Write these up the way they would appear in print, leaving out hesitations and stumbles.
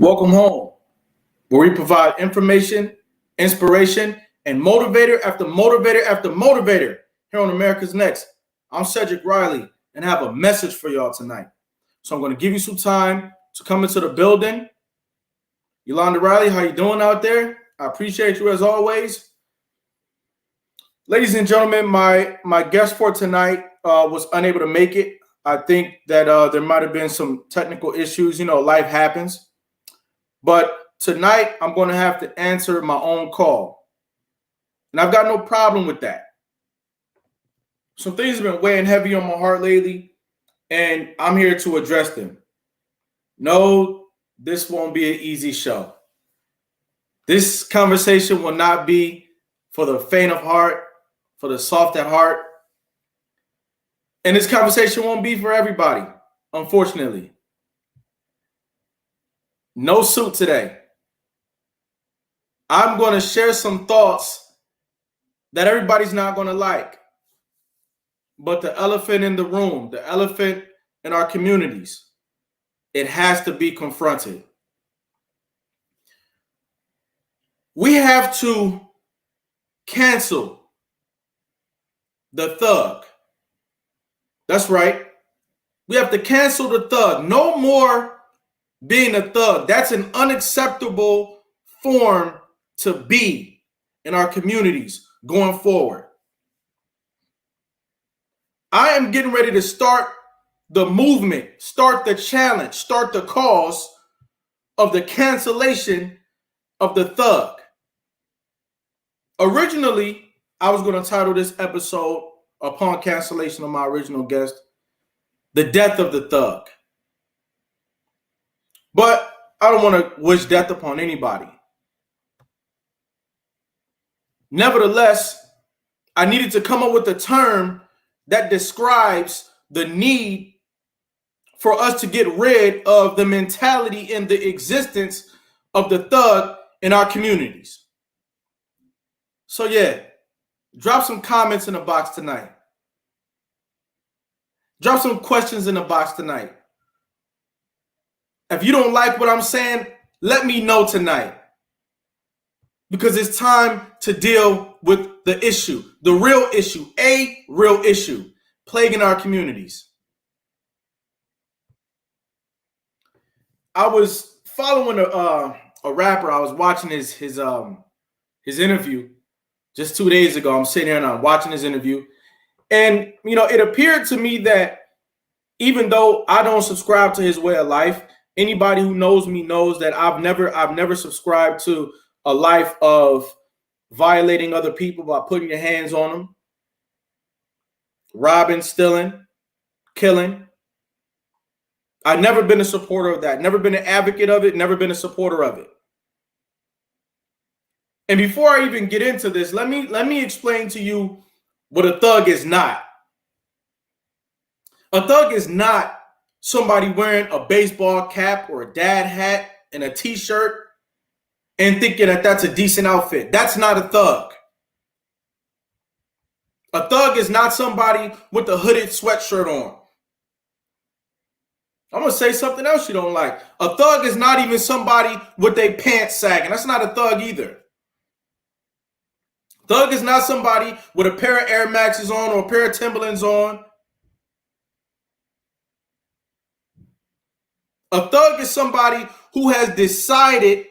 Welcome home, where we provide information, inspiration, and motivator after motivator after motivator here on America's Next. I'm Cedric Riley and I have a message for y'all tonight. So I'm going to give you some time to come into the building. Yolanda Riley, how you doing out there? I appreciate you as always. Ladies and gentlemen, my guest for tonight was unable to make it. I think that there might have been some technical issues. You know, life happens. But tonight, I'm going to have to answer my own call. And I've got no problem with that. Some things have been weighing heavy on my heart lately, and I'm here to address them. No, this won't be an easy show. This conversation will not be for the faint of heart, for the soft at heart. And this conversation won't be for everybody, unfortunately. No suit today. I'm going to share some thoughts that everybody's not going to like. But the elephant in the room, the elephant in our communities, it has to be confronted. We have to cancel the thug. That's right. We have to cancel the thug. No more being a thug. That's an unacceptable form to be in our communities going forward. I am getting ready to start the movement, start the challenge, start the cause of the cancellation of the thug. Originally, I was going to title this episode, upon cancellation of my original guest, The Death of the Thug. But I don't want to wish death upon anybody. Nevertheless, I needed to come up with a term that describes the need for us to get rid of the mentality and the existence of the thug in our communities. So yeah, drop some comments in the box tonight. Drop some questions in the box tonight. If you don't like what I'm saying, let me know tonight. Because it's time to deal with the issue, the real issue, a real issue plaguing our communities. I was following a rapper. I was watching his interview just 2 days ago. I'm sitting here and I'm watching his interview. And, you know, it appeared to me that even though I don't subscribe to his way of life, anybody who knows me knows that I've never subscribed to a life of violating other people by putting your hands on them, robbing, stealing, killing. I've never been a supporter of that, never been an advocate of it, never been a supporter of it. And before I even get into this, let me explain to you what a thug is not. A thug is not somebody wearing a baseball cap or a dad hat and a t-shirt and thinking that that's a decent outfit. That's not a thug. A thug is not somebody with a hooded sweatshirt on. I'm going to say something else you don't like. A thug is not even somebody with their pants sagging. That's not a thug either. Thug is not somebody with a pair of Air Maxes on or a pair of Timberlands on. A thug is somebody who has decided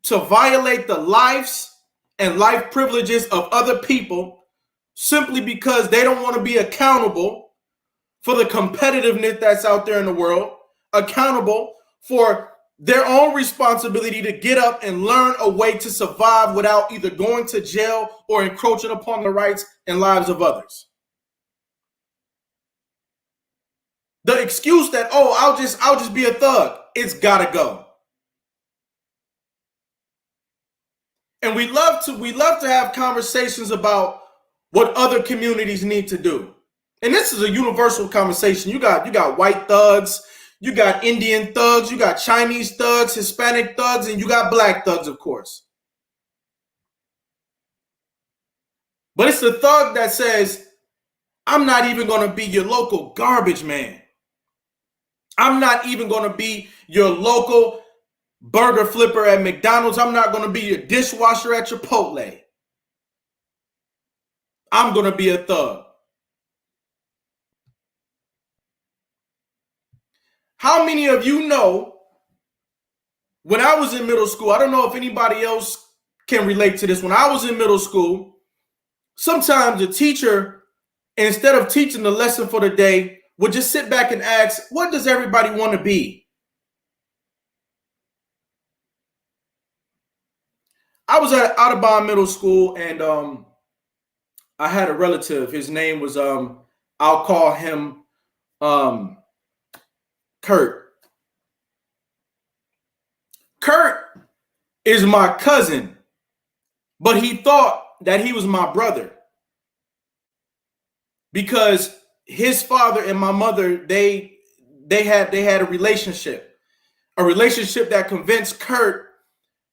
to violate the lives and life privileges of other people simply because they don't want to be accountable for the competitiveness that's out there in the world, accountable for their own responsibility to get up and learn a way to survive without either going to jail or encroaching upon the rights and lives of others. The excuse that, oh, I'll just be a thug, it's gotta go. And we love to have conversations about what other communities need to do. And this is a universal conversation. You got white thugs, you got Indian thugs, you got Chinese thugs, Hispanic thugs, and you got black thugs, of course. But it's the thug that says, I'm not even going to be your local garbage man. I'm not even going to be your local burger flipper at McDonald's. I'm not going to be your dishwasher at Chipotle. I'm going to be a thug. How many of you know, when I was in middle school, I don't know if anybody else can relate to this. When I was in middle school, sometimes the teacher, instead of teaching the lesson for the day, would just sit back and ask, what does everybody want to be? I was at Audubon Middle School, and I had a relative. His name was, I'll call him Kurt. Kurt is my cousin, but he thought that he was my brother because his father and my mother, they had a relationship that convinced Kurt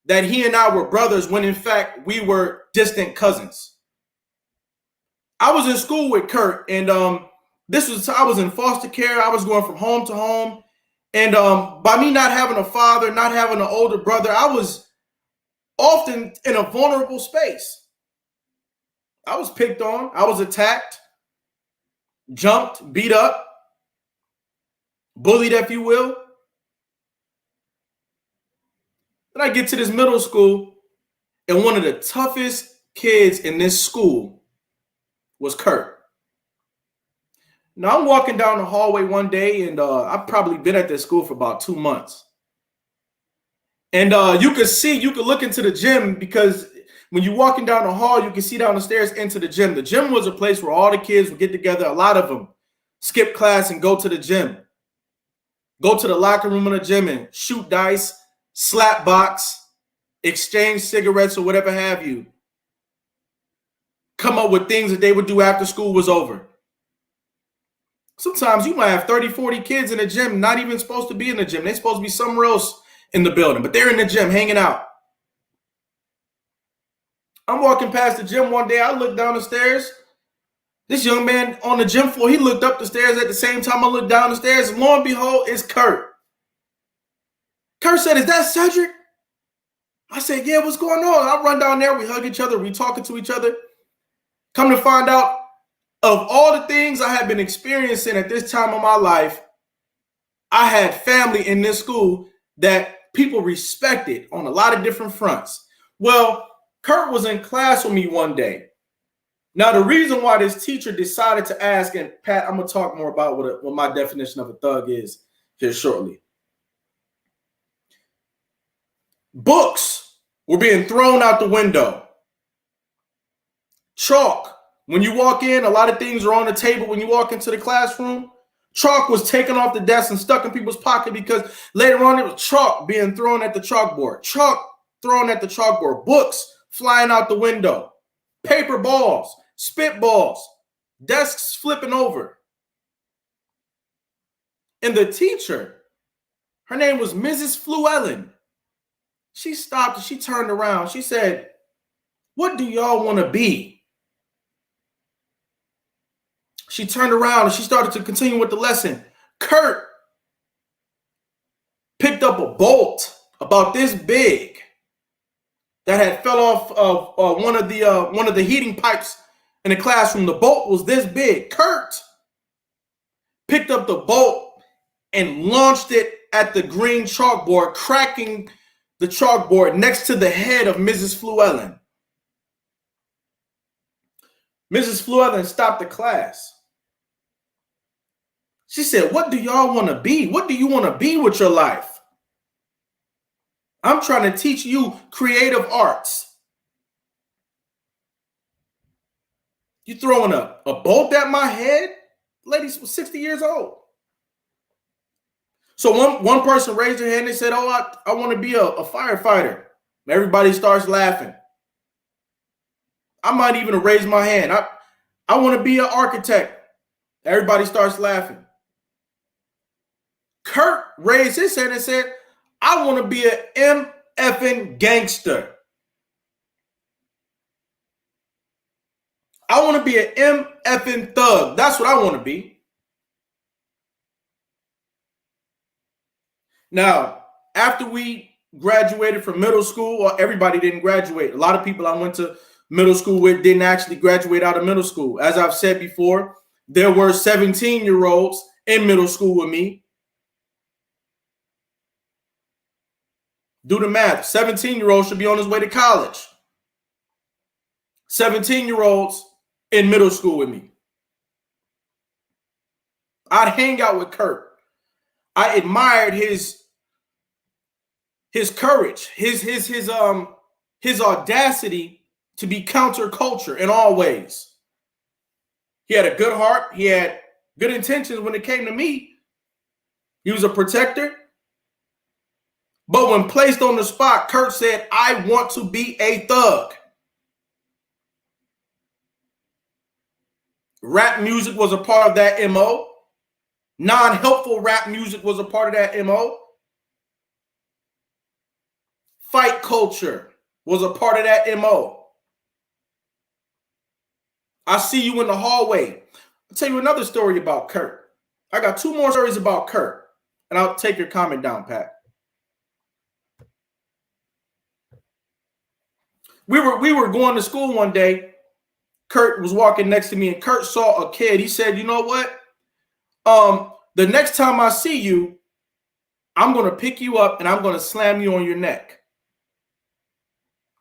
that he and I were brothers when in fact we were distant cousins. I was in school with Kurt, and I was in foster care. I was going from home to home. And by me not having a father, not having an older brother, I was often in a vulnerable space. I was picked on. I was attacked, jumped, beat up, bullied, if you will. Then I get to this middle school, and one of the toughest kids in this school was Kurt. Now, I'm walking down the hallway one day, and I've probably been at this school for about 2 months. And you could look into the gym, because when you're walking down the hall, you can see down the stairs into the gym. The gym was a place where all the kids would get together. A lot of them skip class and go to the gym. Go to the locker room in the gym and shoot dice, slap box, exchange cigarettes or whatever have you. Come up with things that they would do after school was over. Sometimes you might have 30, 40 kids in the gym, not even supposed to be in the gym. They're supposed to be somewhere else in the building, but they're in the gym hanging out. I'm walking past the gym one day. I look down the stairs. This young man on the gym floor, he looked up the stairs at the same time I looked down the stairs. And lo and behold, it's Kurt. Kurt said, "Is that Cedric?" I said, "Yeah, what's going on?" I run down there. We hug each other. We talking to each other. Come to find out, of all the things I had been experiencing at this time of my life, I had family in this school that people respected on a lot of different fronts. Well, Kurt was in class with me one day. Now, the reason why this teacher decided to ask, and Pat, I'm going to talk more about what my definition of a thug is here shortly. Books were being thrown out the window. Chalk. When you walk in, a lot of things are on the table when you walk into the classroom. Chalk was taken off the desk and stuck in people's pocket because later on it was chalk being thrown at the chalkboard. Chalk thrown at the chalkboard. Books flying out the window. Paper balls, spitballs, desks flipping over. And the teacher, her name was Mrs. Fluellen. She stopped and she turned around. She said, "What do y'all want to be?" She turned around and she started to continue with the lesson. Kurt picked up a bolt about this big that had fell off of one of the heating pipes in the classroom. The bolt was this big. Kurt picked up the bolt and launched it at the green chalkboard, cracking the chalkboard next to the head of Mrs. Fluellen. Mrs. Fluellen stopped the class. She said, "What do y'all want to be? What do you want to be with your life? I'm trying to teach you creative arts. You throwing a bolt at my head?" Lady was 60 years old. So one person raised their hand and said, "Oh, I want to be a firefighter." Everybody starts laughing. I might even raise my hand. I want to be an architect. Everybody starts laughing. Kurt raised his hand and said, I want to be an MFing gangster. I want to be an MFing thug. That's what I want to be. Now, after we graduated from middle school, or everybody didn't graduate. A lot of people I went to middle school with didn't actually graduate out of middle school. As I've said before, there were 17-year-olds in middle school with me. Do the math. 17-year-olds should be on his way to college. 17-year-olds in middle school with me. I'd hang out with Kurt. I admired his courage, his audacity to be counterculture in all ways. He had a good heart. He had good intentions when it came to me. He was a protector. But when placed on the spot, Kurt said, I want to be a thug. Rap music was a part of that MO. Non-helpful rap music was a part of that MO. Fight culture was a part of that MO. I see you in the hallway. I'll tell you another story about Kurt. I got 2 more stories about Kurt, and I'll take your comment down, Pat. We were going to school one day. Kurt was walking next to me, and Kurt saw a kid. He said, you know what? The next time I see you, I'm going to pick you up, and I'm going to slam you on your neck.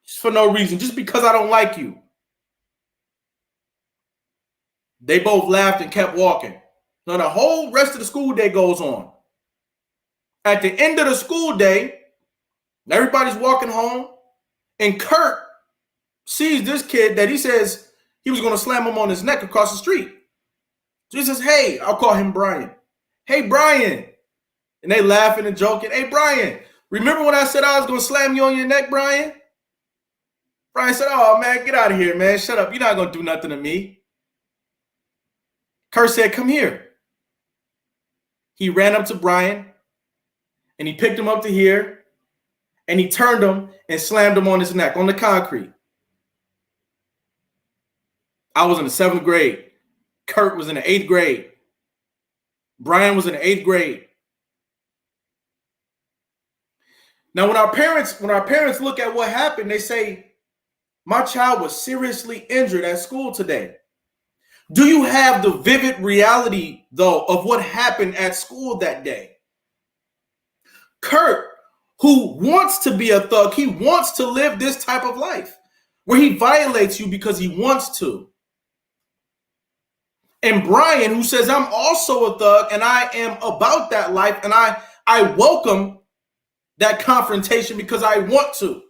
Just for no reason, just because I don't like you. They both laughed and kept walking. Now the whole rest of the school day goes on. At the end of the school day, everybody's walking home, and Kurt sees this kid that he says he was going to slam him on his neck across the street. So he says, hey, I'll call him Brian. Hey, Brian. And they laughing and joking. Hey, Brian, remember when I said I was going to slam you on your neck, Brian? Brian said, oh, man, get out of here, man. Shut up. You're not going to do nothing to me. Kurt said, come here. He ran up to Brian, and he picked him up to here, and he turned him and slammed him on his neck on the concrete. I was in the 7th grade. Kurt was in the 8th grade. Brian was in the 8th grade. Now, when our parents look at what happened, they say, my child was seriously injured at school today. Do you have the vivid reality, though, of what happened at school that day? Kurt, who wants to be a thug, he wants to live this type of life where he violates you because he wants to. And Brian, who says, I'm also a thug and I am about that life, and I welcome that confrontation because I want to.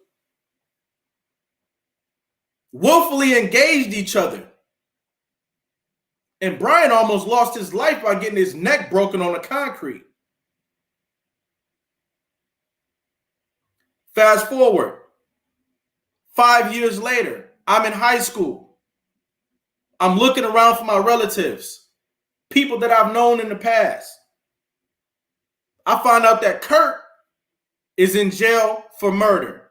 Willfully engaged each other. And Brian almost lost his life by getting his neck broken on the concrete. Fast forward, 5 years later, I'm in high school. I'm looking around for my relatives, people that I've known in the past. I find out that Kurt is in jail for murder.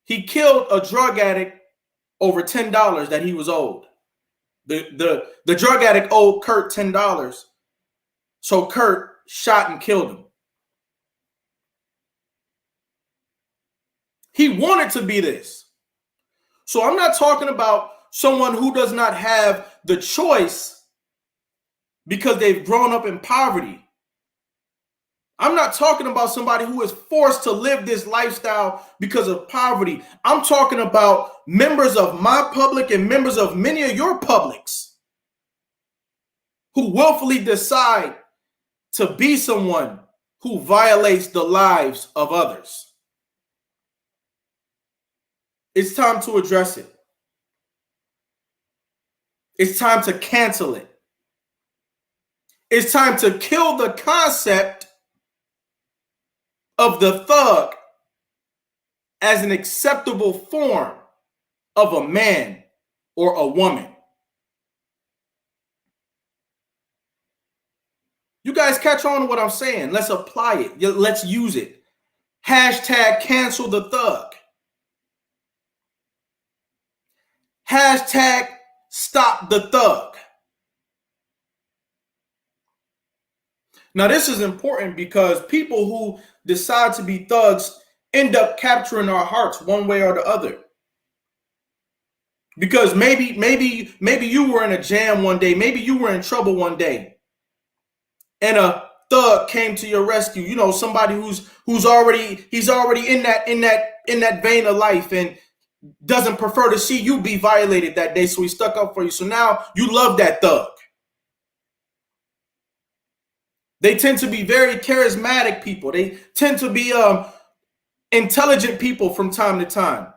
He killed a drug addict over $10 that he was owed. The drug addict owed Kurt $10. So Kurt shot and killed him. He wanted to be this. So I'm not talking about someone who does not have the choice because they've grown up in poverty. I'm not talking about somebody who is forced to live this lifestyle because of poverty. I'm talking about members of my public and members of many of your publics who willfully decide to be someone who violates the lives of others. It's time to address it. It's time to cancel it. It's time to kill the concept of the thug as an acceptable form of a man or a woman. You guys catch on to what I'm saying? Let's apply it. Let's use it. Hashtag cancel the thug. Hashtag stop the thug. Now, this is important because people who decide to be thugs end up capturing our hearts one way or the other. Because maybe you were in a jam one day, maybe you were in trouble one day, and a thug came to your rescue. You know, somebody who's already in that vein of life and doesn't prefer to see you be violated that day, so he stuck up for you. So now you love that thug. They tend to be very charismatic people. They tend to be intelligent people from time to time,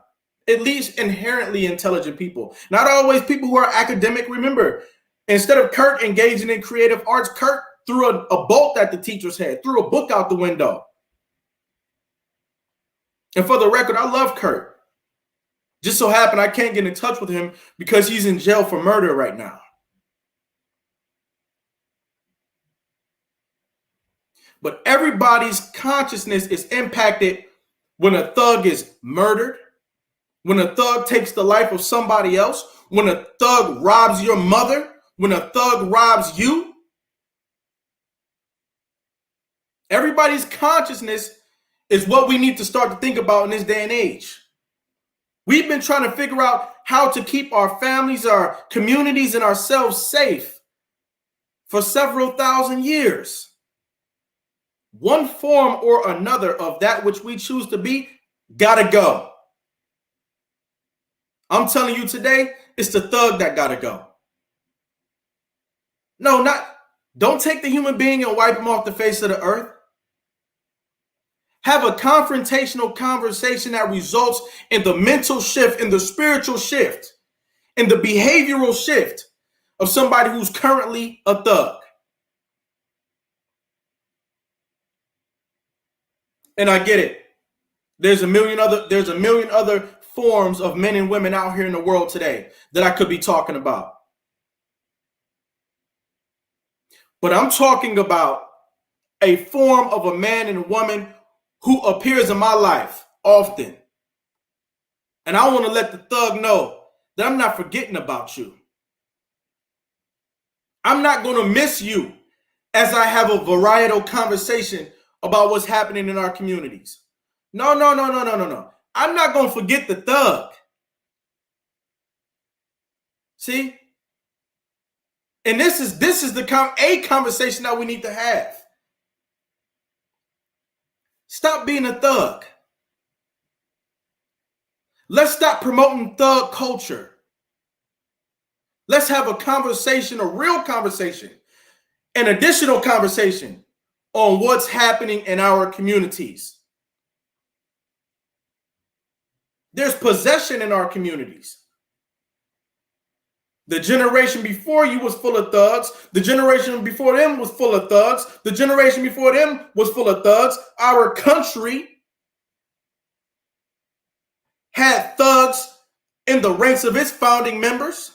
at least inherently intelligent people. Not always people who are academic. Remember, instead of Kurt engaging in creative arts, Kurt threw a bolt at the teacher's head, threw a book out the window. And for the record, I love Kurt. Just so happened I can't get in touch with him because he's in jail for murder right now. But everybody's consciousness is impacted when a thug is murdered, when a thug takes the life of somebody else, when a thug robs your mother, when a thug robs you. Everybody's consciousness is what we need to start to think about in this day and age. We've been trying to figure out how to keep our families, our communities, and ourselves safe for several thousand years. One form or another of that which we choose to be, gotta go. I'm telling you today, it's the thug that gotta go. No, don't take the human being and wipe him off the face of the earth. Have a confrontational conversation that results in the mental shift, in the spiritual shift, in the behavioral shift of somebody who's currently a thug. And I get it. There's a million other forms of men and women out here in the world today that I could be talking about. But I'm talking about a form of a man and a woman who appears in my life often. And I want to let the thug know that I'm not forgetting about you. I'm not going to miss you as I have a varietal conversation about what's happening in our communities. No. I'm not going to forget the thug. See? And this is a conversation that we need to have. Stop being a thug. Let's stop promoting thug culture. Let's have a conversation, a real conversation, an additional conversation on what's happening in our communities. There's possession in our communities. The generation before you was full of thugs. The generation before them was full of thugs. The generation before them was full of thugs. Our country had thugs in the ranks of its founding members.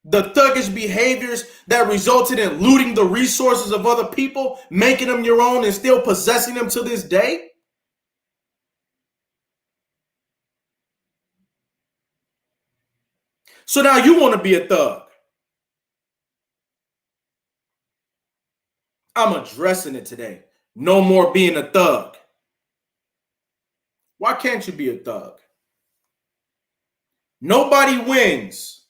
The thuggish behaviors that resulted in looting the resources of other people, making them your own and still possessing them to this day. So now you want to be a thug. I'm addressing it today. No more being a thug. Why can't you be a thug? Nobody wins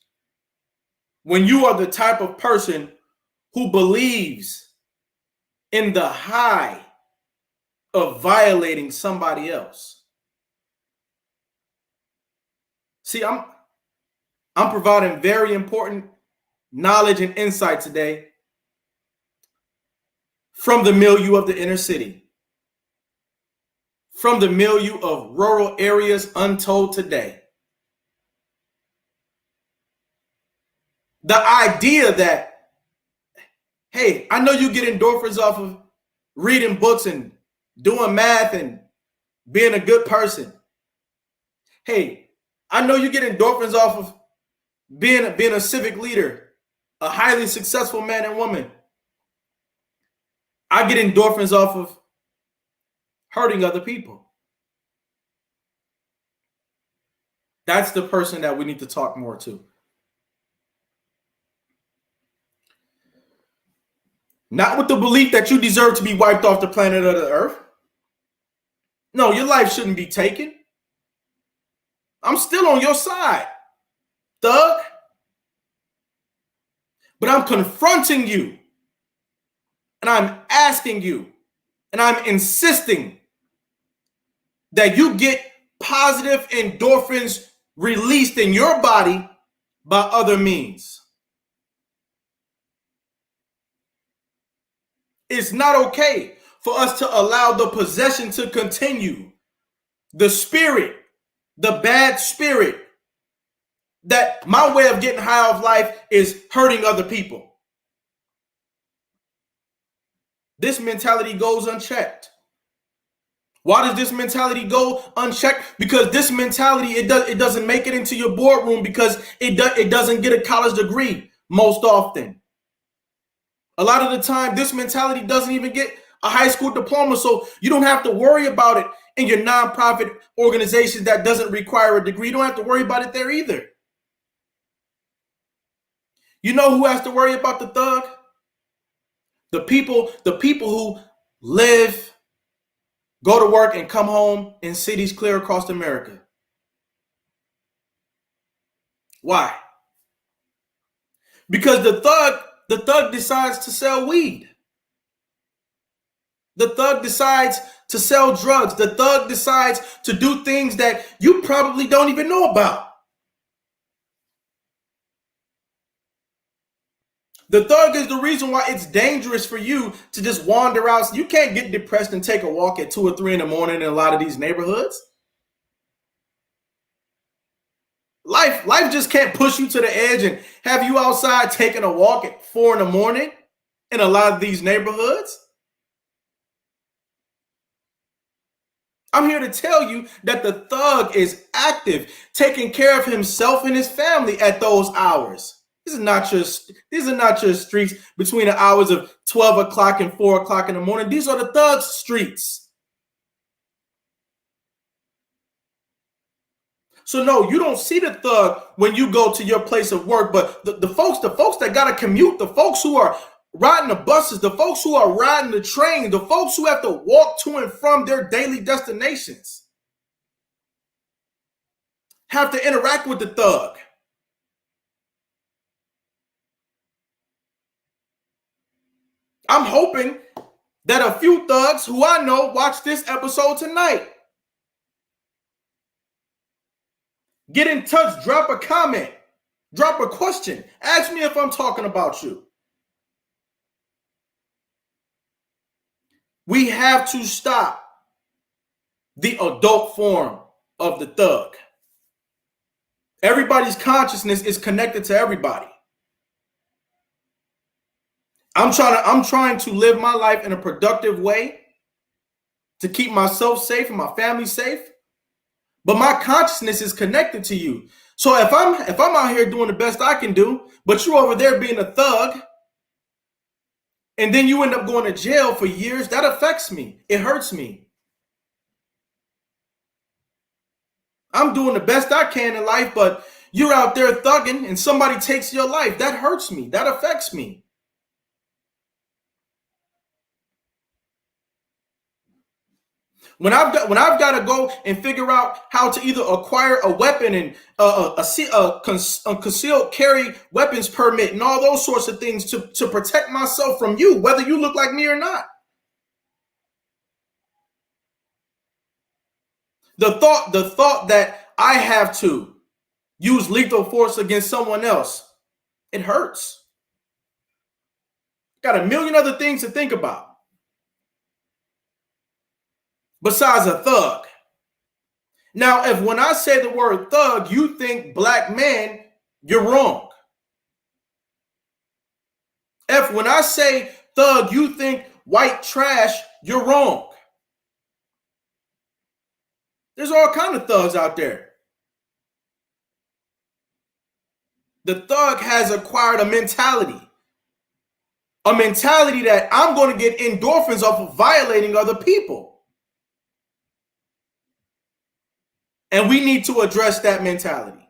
when you are the type of person who believes in the high of violating somebody else. See, I'm providing very important knowledge and insight today from the milieu of the inner city, from the milieu of rural areas untold today. The idea that, hey, I know you get endorphins off of reading books and doing math and being a good person. Hey, I know you get endorphins off of being a civic leader, a highly successful man and woman. I get endorphins off of hurting other people. That's the person that we need to talk more to. Not with the belief that you deserve to be wiped off the planet of the earth. No, your life shouldn't be taken. I'm still on your side, thug. But I'm confronting you. And I'm asking you. And I'm insisting that you get positive endorphins released in your body by other means. It's not okay for us to allow the possession to continue. The spirit, the bad spirit, that my way of getting high off life is hurting other people. This mentality goes unchecked. Why does this mentality go unchecked? Because this mentality, it doesn't make it into your boardroom because it doesn't get a college degree most often. A lot of the time, this mentality doesn't even get a high school diploma, so you don't have to worry about it in your nonprofit organization that doesn't require a degree. You don't have to worry about it there either. You know who has to worry about the thug? The people who live, go to work, and come home in cities clear across America. Why? Because the thug decides to sell weed. The thug decides to sell drugs. The thug decides to do things that you probably don't even know about. The thug is the reason why it's dangerous for you to just wander out. You can't get depressed and take a walk at 2 or 3 in the morning in a lot of these neighborhoods. Life just can't push you to the edge and have you outside taking a walk at 4 in the morning in a lot of these neighborhoods. I'm here to tell you that the thug is active, taking care of himself and his family at those hours. These are not your streets between the hours of 12 o'clock and 4 o'clock in the morning. These are the thug's streets. So no, you don't see the thug when you go to your place of work, but the folks that got to commute, the folks who are riding the buses, the folks who are riding the train, the folks who have to walk to and from their daily destinations have to interact with the thug. I'm hoping that a few thugs who I know watch this episode tonight. Get in touch, drop a comment, drop a question. Ask me if I'm talking about you. We have to stop the adult form of the thug. Everybody's consciousness is connected to everybody. I'm trying to live my life in a productive way to keep myself safe and my family safe. But my consciousness is connected to you. So if I'm out here doing the best I can do, but you're over there being a thug, and then you end up going to jail for years, that affects me. It hurts me. I'm doing the best I can in life, but you're out there thugging and somebody takes your life. That hurts me. That affects me. When I've got to go and figure out how to either acquire a weapon and a concealed carry weapons permit and all those sorts of things to protect myself from you, whether you look like me or not. The thought that I have to use lethal force against someone else, it hurts. Got a million other things to think about besides a thug. Now, if when I say the word thug, you think black man, you're wrong. If when I say thug, you think white trash, you're wrong. There's all kinds of thugs out there. The thug has acquired a mentality that I'm going to get endorphins off of violating other people. And we need to address that mentality.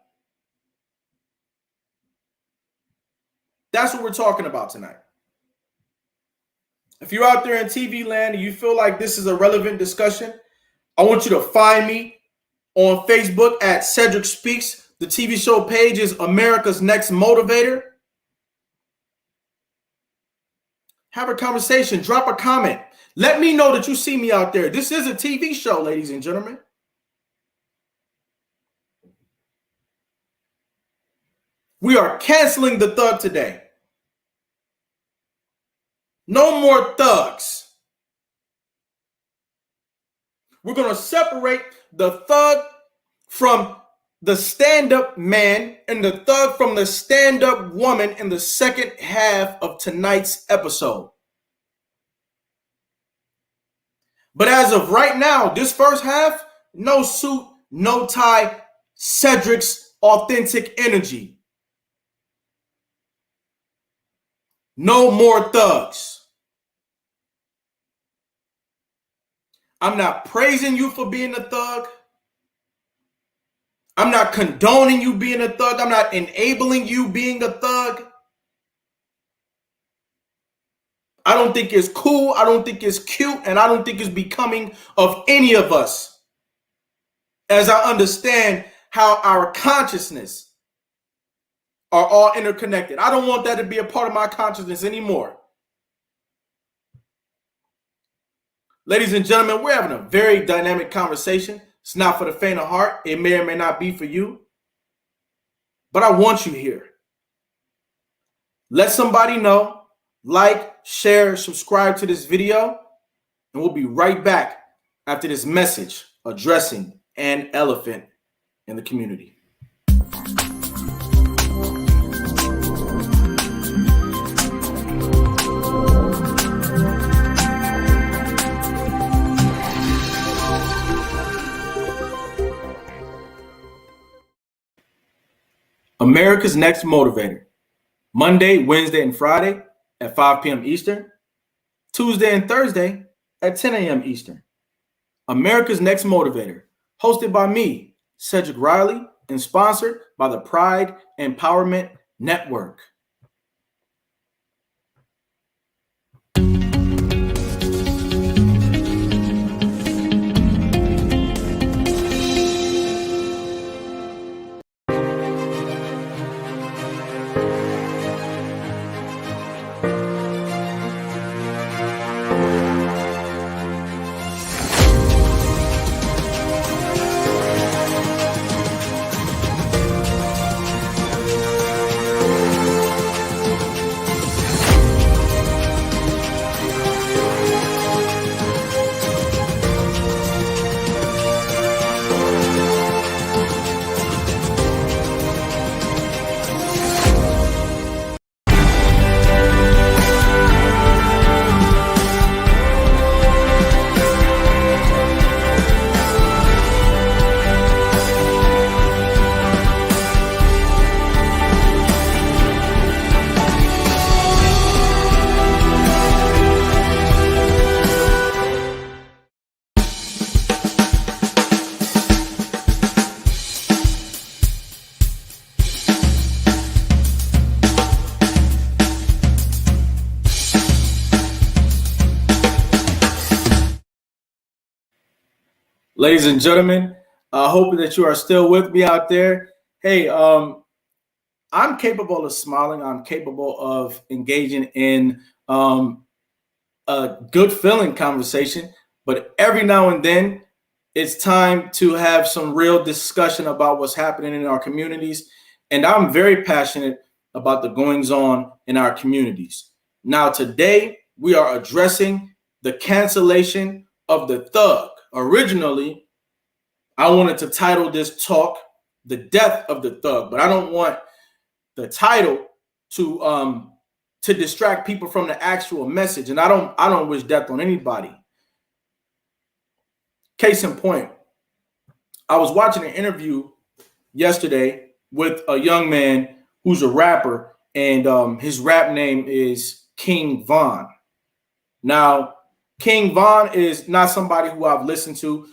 That's what we're talking about tonight. If you're out there in TV land and you feel like this is a relevant discussion, I want you to find me on Facebook at Cedric Speaks. The TV show page is America's Next Motivator. Have a conversation. Drop a comment. Let me know that you see me out there. This is a TV show, ladies and gentlemen. We are canceling the thug today. No more thugs. We're going to separate the thug from the stand-up man and the thug from the stand-up woman in the second half of tonight's episode. But as of right now, this first half, no suit, no tie, Cedric's authentic energy. No more thugs. I'm not praising you for being a thug. I'm not condoning you being a thug. I'm not enabling you being a thug. I don't think it's cool. I don't think it's cute. And I don't think it's becoming of any of us. As I understand how our consciousness are all interconnected. I don't want that to be a part of my consciousness anymore. Ladies and gentlemen, we're having a very dynamic conversation. It's not for the faint of heart. It may or may not be for you. But I want you here. Let somebody know. Like, share, subscribe to this video. And we'll be right back after this message addressing an elephant in the community. America's Next Motivator. Monday, Wednesday, and Friday at 5 p.m. Eastern. Tuesday and Thursday at 10 a.m. Eastern. America's Next Motivator. Hosted by me, Cedric Riley, and sponsored by the Pride Empowerment Network. Ladies and gentlemen, I hope that you are still with me out there. Hey, I'm capable of smiling. I'm capable of engaging in a good feeling conversation. But every now and then, it's time to have some real discussion about what's happening in our communities. And I'm very passionate about the goings on in our communities. Now, today, we are addressing the cancellation of the thug. Originally, I wanted to title this talk, The Death of the Thug, but I don't want the title to distract people from the actual message. And I don't wish death on anybody. Case in point, I was watching an interview yesterday with a young man who's a rapper, and his rap name is King Von. Now, King Von is not somebody who I've listened to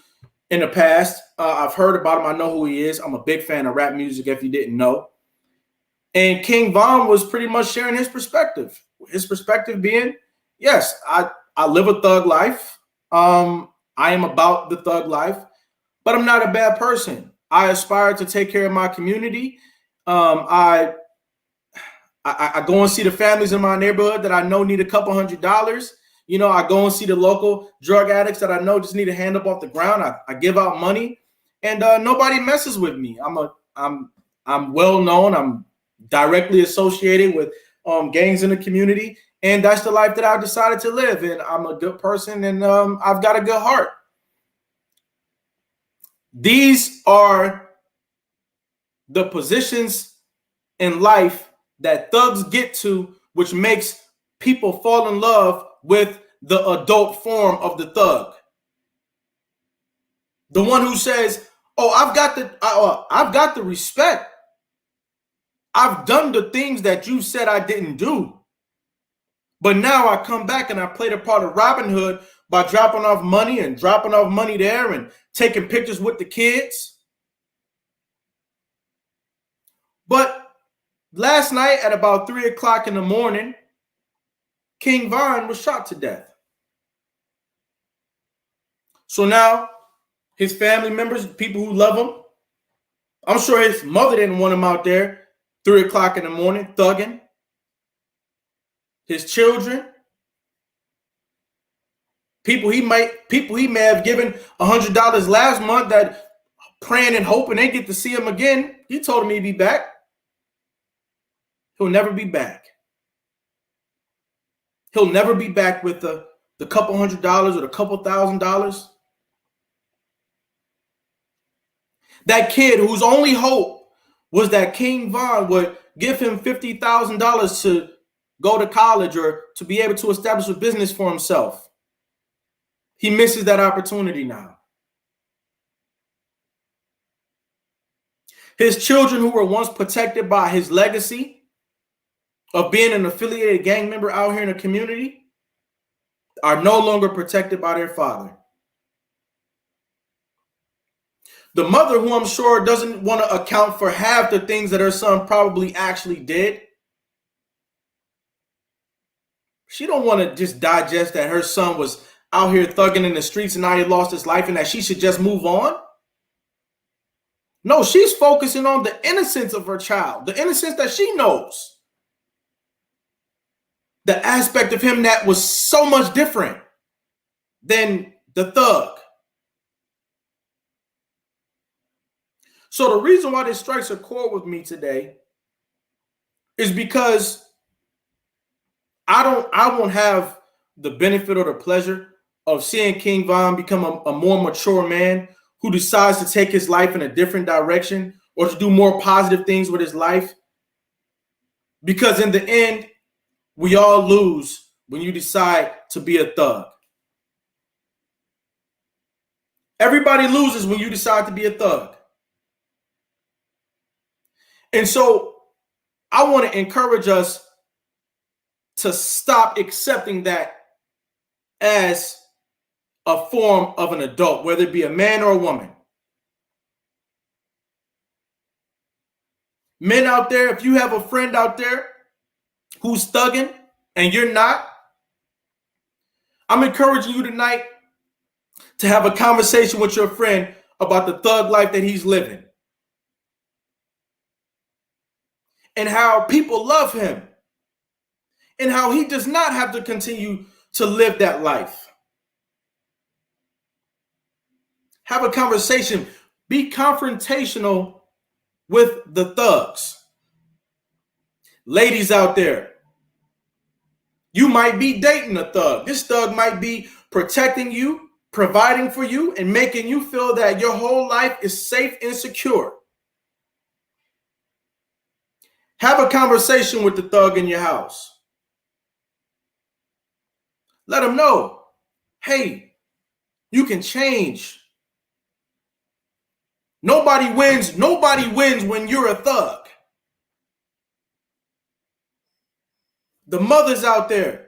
in the past. I've heard about him. I know who he is. I'm a big fan of rap music, if you didn't know. And King Von was pretty much sharing his perspective. His perspective being, yes, I live a thug life. I am about the thug life, but I'm not a bad person. I aspire to take care of my community. I go and see the families in my neighborhood that I know need a couple $100s. You know, I go and see the local drug addicts that I know just need a hand up off the ground. I give out money, and nobody messes with me. I'm well known. I'm directly associated with gangs in the community, and that's the life that I've decided to live. And I'm a good person, and I've got a good heart. These are the positions in life that thugs get to, which makes people fall in love with the adult form of the thug. The one who says, "Oh, I've got the respect. I've done the things that you said I didn't do. But now I come back and I play the part of Robin Hood by dropping off money there and taking pictures with the kids." But last night at about 3 o'clock in the morning, King Von was shot to death. So now his family members, people who love him, I'm sure his mother didn't want him out there 3 o'clock in the morning thugging. His children, people he may have given $100 last month that praying and hoping they get to see him again. He told him he'd be back. He'll never be back. He'll never be back with the couple $100s or the couple $1,000s. That kid whose only hope was that King Von would give him $50,000 to go to college or to be able to establish a business for himself. He misses that opportunity now. His children, who were once protected by his legacy of being an affiliated gang member out here in the community, are no longer protected by their father. The mother, who I'm sure doesn't want to account for half the things that her son probably actually did, she don't want to just digest that her son was out here thugging in the streets and now he lost his life and that she should just move on. No, she's focusing on the innocence of her child, the innocence that she knows. The aspect of him that was so much different than the thug. So the reason why this strikes a chord with me today is because I won't have the benefit or the pleasure of seeing King Von become a more mature man who decides to take his life in a different direction or to do more positive things with his life. Because in the end, we all lose when you decide to be a thug. Everybody loses when you decide to be a thug. And so I want to encourage us to stop accepting that as a form of an adult, whether it be a man or a woman. Men out there, if you have a friend out there who's thugging and you're not, I'm encouraging you tonight to have a conversation with your friend about the thug life that he's living and how people love him and how he does not have to continue to live that life. Have a conversation. Be confrontational with the thugs. Ladies out there, you might be dating a thug. This thug might be protecting you, providing for you, and making you feel that your whole life is safe and secure. Have a conversation with the thug in your house. Let him know, hey, you can change. Nobody wins. Nobody wins when you're a thug. The mothers out there,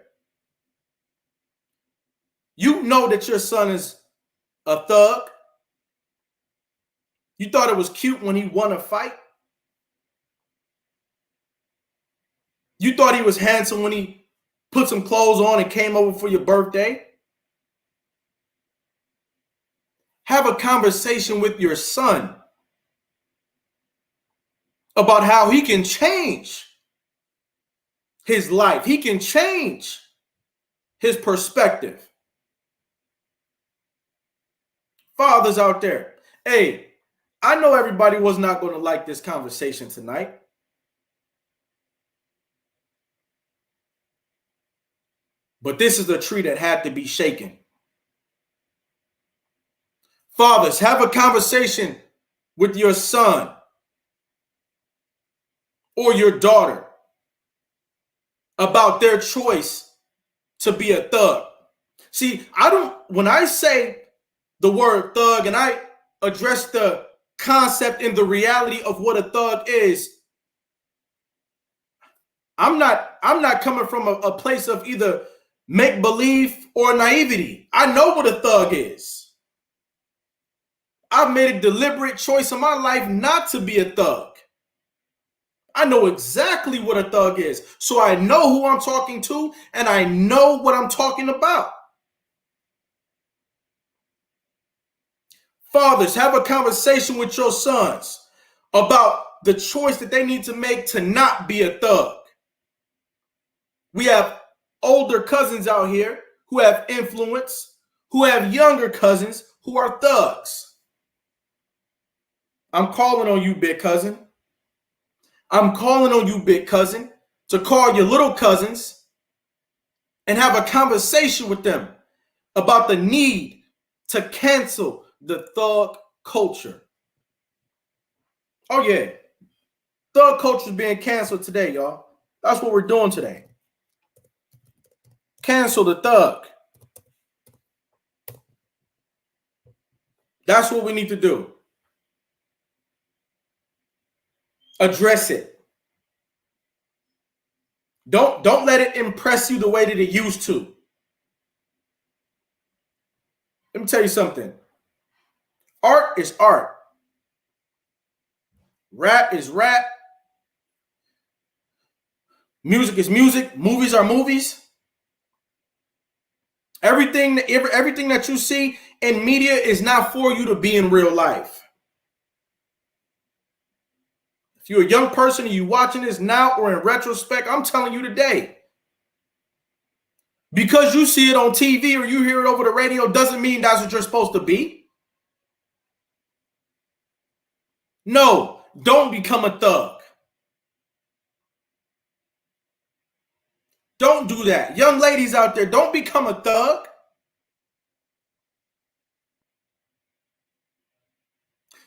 you know that your son is a thug. You thought it was cute when he won a fight. You thought he was handsome when he put some clothes on and came over for your birthday. Have a conversation with your son about how he can change his life. He can change his perspective. Fathers out there, hey, I know everybody was not going to like this conversation tonight. But this is a tree that had to be shaken. Fathers, have a conversation with your son or your daughter about their choice to be a thug. See, when I say the word thug and I address the concept and the reality of what a thug is, I'm not coming from a place of either make believe or naivety. I know what a thug is. I've made a deliberate choice in my life not to be a thug. I know exactly what a thug is. So I know who I'm talking to and I know what I'm talking about. Fathers, have a conversation with your sons about the choice that they need to make to not be a thug. We have older cousins out here who have influence, who have younger cousins who are thugs. I'm calling on you, big cousin. I'm calling on you, big cousin, to call your little cousins and have a conversation with them about the need to cancel the thug culture. Oh yeah, thug culture is being canceled today, y'all. That's what we're doing today. Cancel the thug. That's what we need to do. Address it. Don't let it impress you the way that it used to. Let me tell you something. Art is art. Rap is rap. Music is music. Movies are movies. Everything that you see in media is not for you to be in real life. If you're a young person and you're watching this now or in retrospect, I'm telling you today, because you see it on TV or you hear it over the radio doesn't mean that's what you're supposed to be. No, don't become a thug. Don't do that. Young ladies out there, don't become a thug.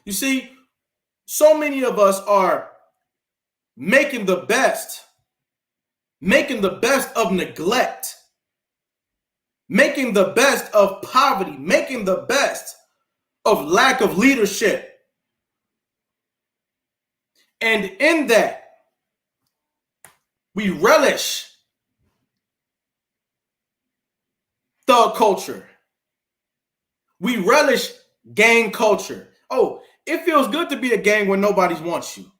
You see, so many of us are making the best of neglect, making the best of poverty, making the best of lack of leadership. And in that, we relish thug culture. We relish gang culture. Oh, it feels good to be a gang when nobody wants you.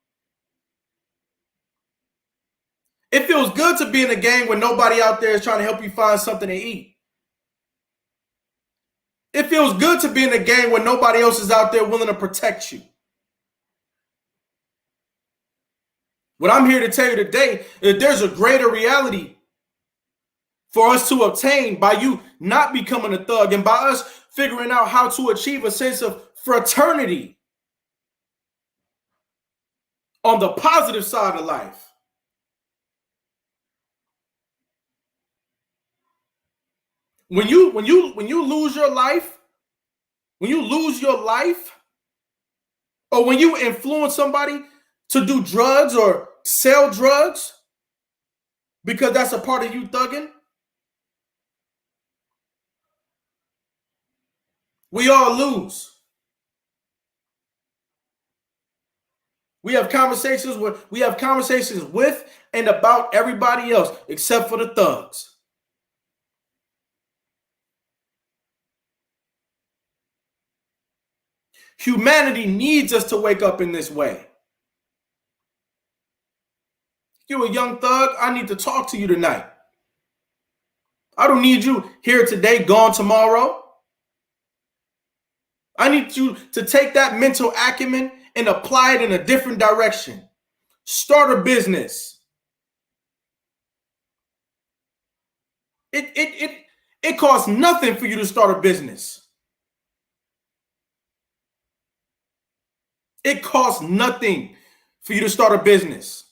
It feels good to be in a gang when nobody out there is trying to help you find something to eat. It feels good to be in a gang when nobody else is out there willing to protect you. What I'm here to tell you today is there's a greater reality for us to obtain by you not becoming a thug and by us figuring out how to achieve a sense of fraternity on the positive side of life. When you lose your life, when you lose your life, or when you influence somebody to do drugs or sell drugs because that's a part of you thugging, we all lose. We have conversations with and about everybody else except for the thugs. Humanity needs us to wake up in this way. You're a young thug, I need to talk to you tonight. I don't need you here today, gone tomorrow. I need you to take that mental acumen and apply it in a different direction. Start a business. It costs nothing for you to start a business. It costs nothing for you to start a business.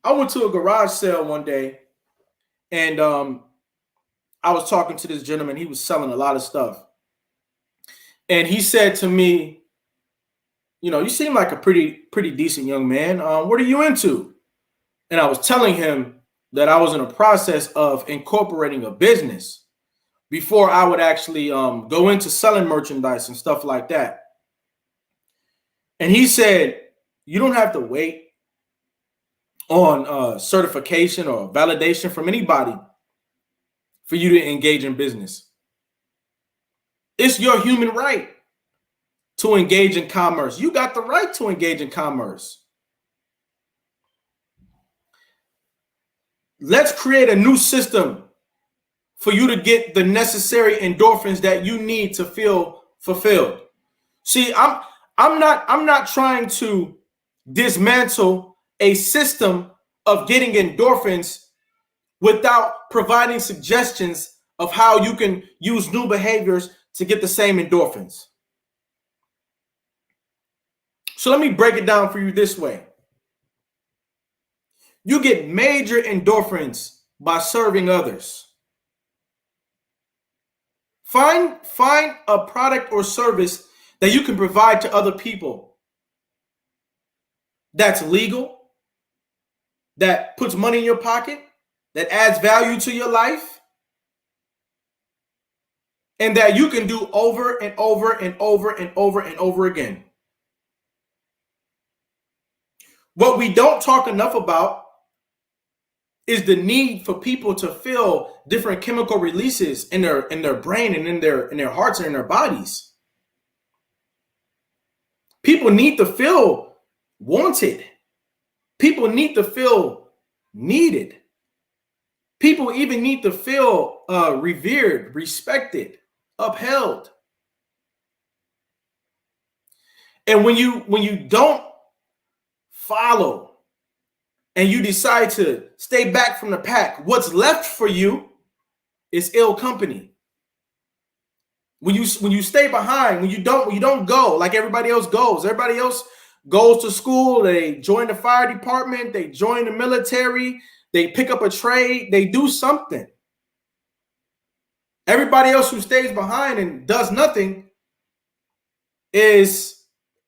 I went to a garage sale one day, and I was talking to this gentleman. He was selling a lot of stuff. And he said to me, you know, you seem like a pretty decent young man. What are you into? And I was telling him that I was in a process of incorporating a business before I would actually go into selling merchandise and stuff like that. And he said, you don't have to wait on certification or validation from anybody for you to engage in business. It's your human right to engage in commerce. You got the right to engage in commerce. Let's create a new system for you to get the necessary endorphins that you need to feel fulfilled. See, I'm not trying to dismantle a system of getting endorphins without providing suggestions of how you can use new behaviors to get the same endorphins. So let me break it down for you this way. You get major endorphins by serving others. Find a product or service that you can provide to other people that's legal, that puts money in your pocket, that adds value to your life, and that you can do over and over and over and over and over again. What we don't talk enough about is the need for people to feel different chemical releases in their brain and in their hearts and in their bodies. People need to feel wanted. People need to feel needed. People even need to feel revered, respected, upheld. And when you don't follow and you decide to stay back from the pack, what's left for you is ill company. When you stay behind, when you don't go like everybody else goes. Everybody else goes to school, they join the fire department, they join the military, they pick up a trade, they do something. Everybody else who stays behind and does nothing is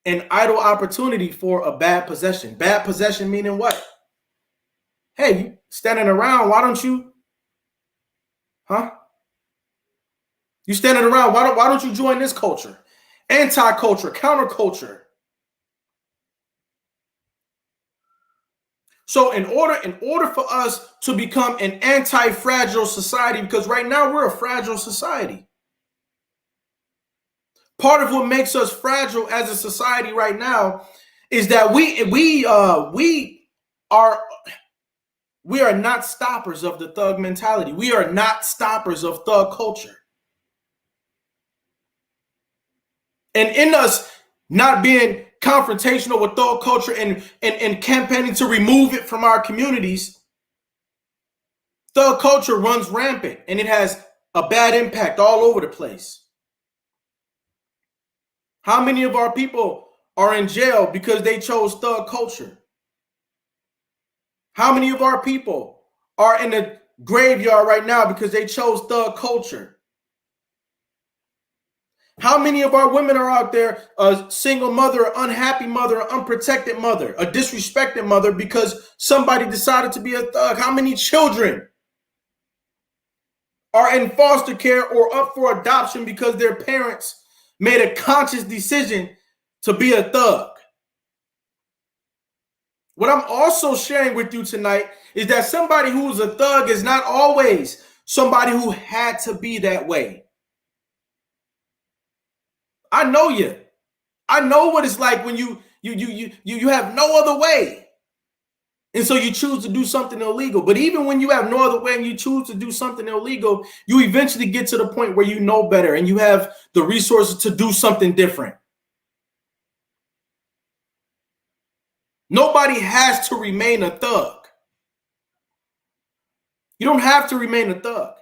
an idle opportunity for a bad possession. Bad possession meaning what? Hey, you standing around, why don't you? You standing around, why don't you join this culture? Anti-culture, counterculture. So in order for us to become an anti-fragile society, because right now we're a fragile society. Part of what makes us fragile as a society right now is that we are not stoppers of the thug mentality. We are not stoppers of thug culture. And in us not being confrontational with thug culture and campaigning to remove it from our communities, thug culture runs rampant and it has a bad impact all over the place. How many of our people are in jail because they chose thug culture? How many of our people are in the graveyard right now because they chose thug culture? How many of our women are out there, a single mother, an unhappy mother, an unprotected mother, a disrespected mother because somebody decided to be a thug? How many children are in foster care or up for adoption because their parents made a conscious decision to be a thug. What I'm also sharing with you tonight is that somebody who's a thug is not always somebody who had to be that way. I know you. I know what it's like when you have no other way. And so you choose to do something illegal. But even when you have no other way and you choose to do something illegal, you eventually get to the point where you know better and you have the resources to do something different. Nobody has to remain a thug. You don't have to remain a thug.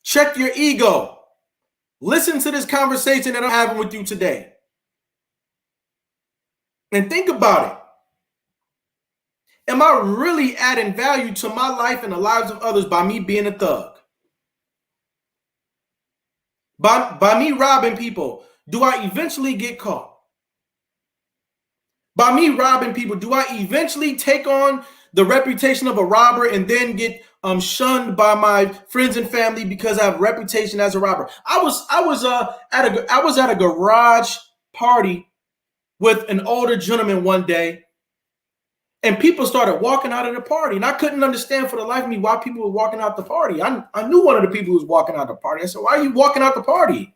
Check your ego. Listen to this conversation that I'm having with you today. And think about it. Am I really adding value to my life and the lives of others by me being a thug? By me robbing people, do I eventually get caught? By me robbing people, do I eventually take on the reputation of a robber and then get shunned by my friends and family because I have a reputation as a robber? I was at a garage party with an older gentleman one day, and people started walking out of the party, and I couldn't understand for the life of me why people were walking out the party. I knew one of the people who was walking out the party. I said, "Why are you walking out the party?"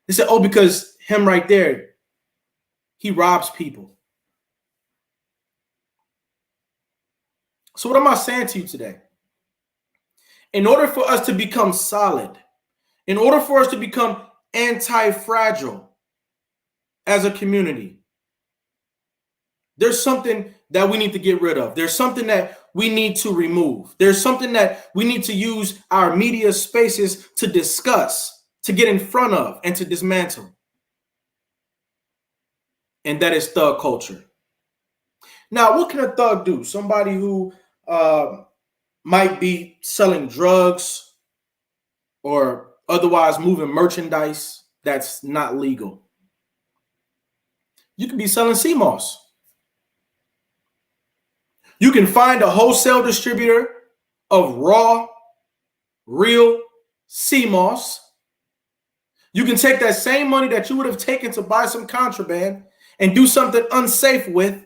They said, "Oh, because him right there, he robs people." So what am I saying to you today? In order for us to become solid, in order for us to become anti-fragile as a community, there's something that we need to get rid of. There's something that we need to remove. There's something that we need to use our media spaces to discuss, to get in front of, and to dismantle. And that is thug culture. Now, what can a thug do? Somebody who might be selling drugs or otherwise moving merchandise that's not legal. You could be selling CMOS. You can find a wholesale distributor of raw, real CMOS. You can take that same money that you would have taken to buy some contraband and do something unsafe with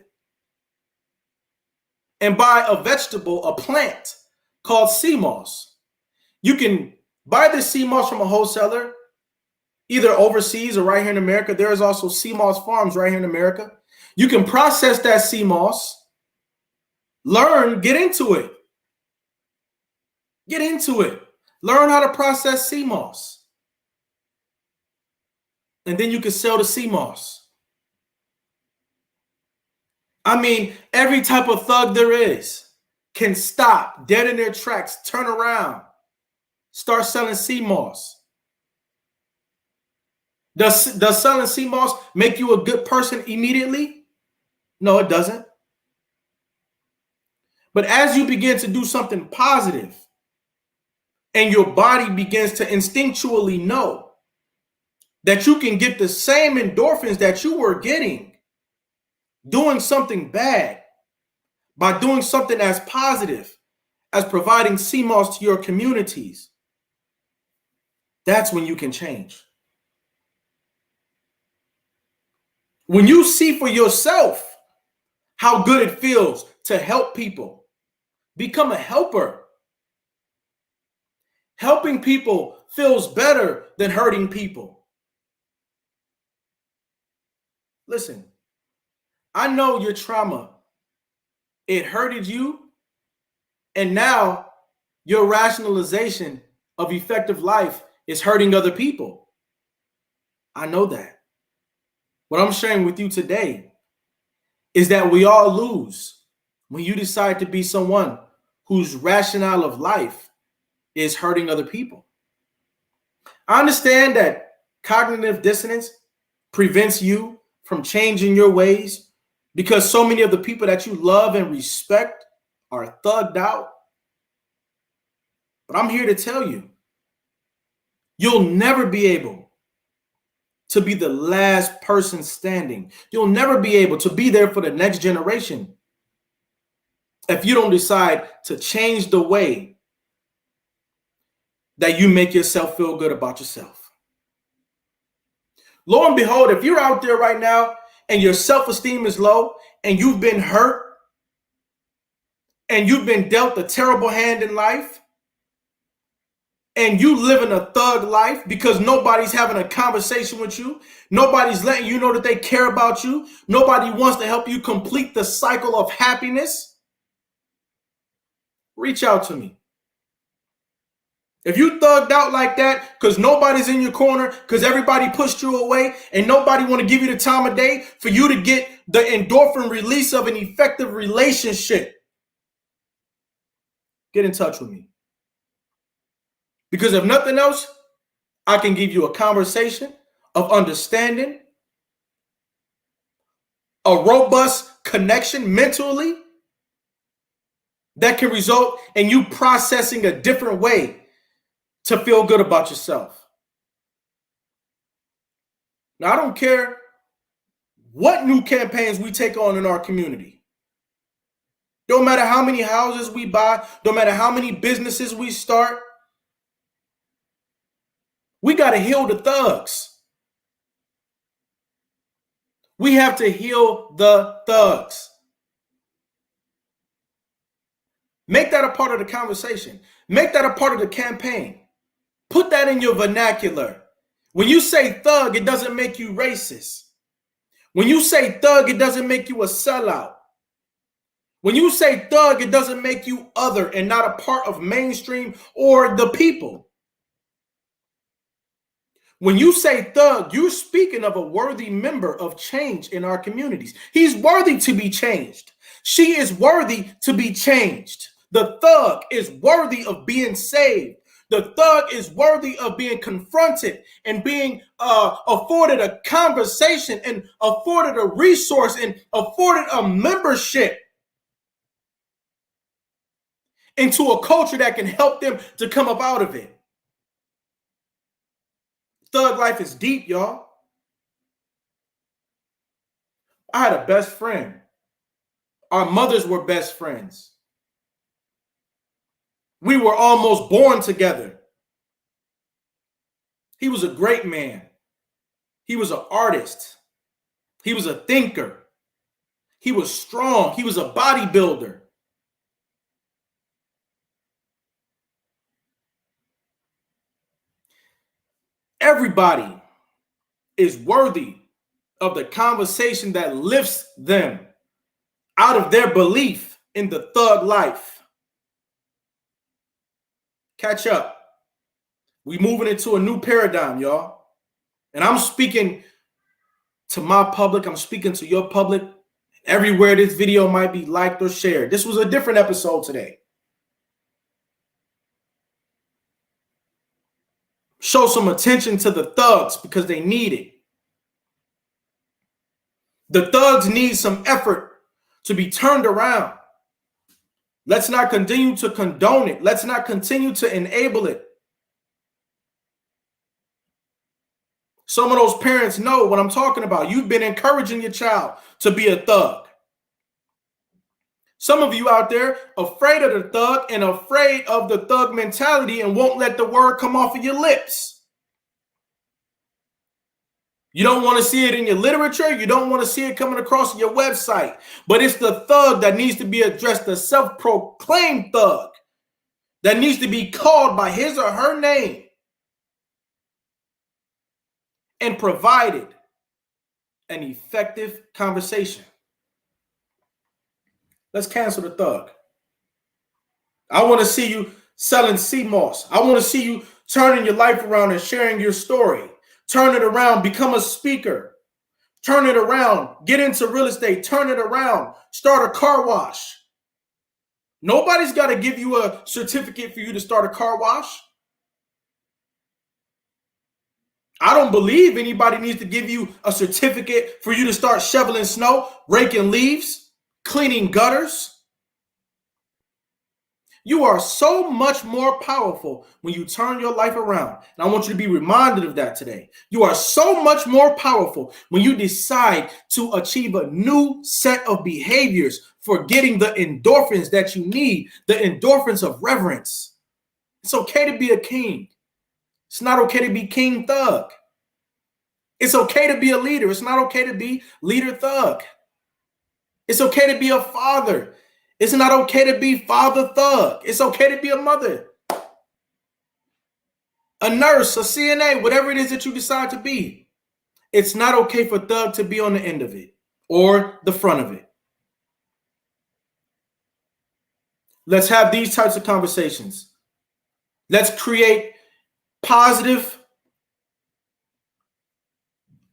and buy a vegetable, a plant called CMOS. You can buy this CMOS from a wholesaler, either overseas or right here in America. There is also CMOS farms right here in America. You can process that CMOS, learn, get into it. Get into it. Learn how to process CMOS. And then you can sell the CMOS. I mean, every type of thug there is can stop dead in their tracks, turn around, start selling CMOS. Does selling CMOS make you a good person immediately? No, it doesn't. But as you begin to do something positive and your body begins to instinctually know that you can get the same endorphins that you were getting doing something bad by doing something as positive as providing CMOS to your communities, that's when you can change. When you see for yourself how good it feels to help people, become a helper. Helping people feels better than hurting people. Listen, I know your trauma. It hurted you, and now your rationalization of effective life is hurting other people. I know that. What I'm sharing with you today is that we all lose when you decide to be someone whose rationale of life is hurting other people. I understand that cognitive dissonance prevents you from changing your ways because so many of the people that you love and respect are thugged out. But I'm here to tell you, you'll never be able to be the last person standing. You'll never be able to be there for the next generation if you don't decide to change the way that you make yourself feel good about yourself. Lo and behold, if you're out there right now and your self-esteem is low and you've been hurt and you've been dealt a terrible hand in life and you live in a thug life because nobody's having a conversation with you, nobody's letting you know that they care about you, nobody wants to help you complete the cycle of happiness, reach out to me. If you thugged out like that because nobody's in your corner, because everybody pushed you away and nobody want to give you the time of day for you to get the endorphin release of an effective relationship, get in touch with me. Because if nothing else, I can give you a conversation of understanding, a robust connection mentally that can result in you processing a different way to feel good about yourself. Now, I don't care what new campaigns we take on in our community. Don't matter how many houses we buy, don't matter how many businesses we start. We got to heal the thugs. We have to heal the thugs. Make that a part of the conversation. Make that a part of the campaign. Put that in your vernacular. When you say thug, it doesn't make you racist. When you say thug, it doesn't make you a sellout. When you say thug, it doesn't make you other and not a part of mainstream or the people. When you say thug, you're speaking of a worthy member of change in our communities. He's worthy to be changed. She is worthy to be changed. The thug is worthy of being saved. The thug is worthy of being confronted and being afforded a conversation and afforded a resource and afforded a membership into a culture that can help them to come up out of it. Thug life is deep, y'all. I had a best friend. Our mothers were best friends. We were almost born together. He was a great man. He was an artist. He was a thinker. He was strong. He was a bodybuilder. Everybody is worthy of the conversation that lifts them out of their belief in the thug life. Catch up. We moving into a new paradigm, y'all. And I'm speaking to my public. I'm speaking to your public. Everywhere this video might be liked or shared. This was a different episode today. Show some attention to the thugs because they need it. The thugs need some effort to be turned around. Let's not continue to condone it. Let's not continue to enable it. Some of those parents know what I'm talking about. You've been encouraging your child to be a thug. Some of you out there afraid of the thug and afraid of the thug mentality and won't let the word come off of your lips. You don't want to see it in your literature. You don't want to see it coming across your website. But it's the thug that needs to be addressed, the self-proclaimed thug that needs to be called by his or her name and provided an effective conversation. Let's cancel the thug. I want to see you selling sea moss. I want to see you turning your life around and sharing your story. Turn it around, become a speaker. Turn it around, get into real estate, turn it around, start a car wash. Nobody's got to give you a certificate for you to start a car wash. I don't believe anybody needs to give you a certificate for you to start shoveling snow, raking leaves, cleaning gutters. You are so much more powerful when you turn your life around. And I want you to be reminded of that today. You are so much more powerful when you decide to achieve a new set of behaviors for getting the endorphins that you need, the endorphins of reverence. It's okay to be a king. It's not okay to be king thug. It's okay to be a leader. It's not okay to be leader thug. It's okay to be a father. It's not okay to be father thug. It's okay to be a mother, a nurse, a CNA, whatever it is that you decide to be. It's not okay for thug to be on the end of it or the front of it. Let's have these types of conversations. Let's create positive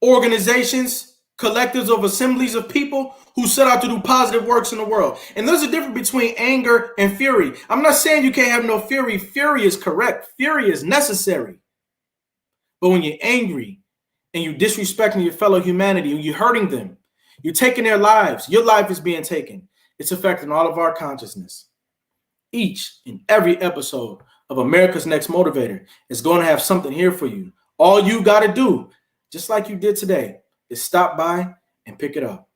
organizations, collectives of assemblies of people who set out to do positive works in the world. And there's a difference between anger and fury. I'm not saying you can't have no fury. Fury is correct. Fury is necessary. But when you're angry and you're disrespecting your fellow humanity, and you're hurting them, you're taking their lives, your life is being taken. It's affecting all of our consciousness. Each and every episode of America's Next Motivator is going to have something here for you. All you got to do, just like you did today, is stop by and pick it up.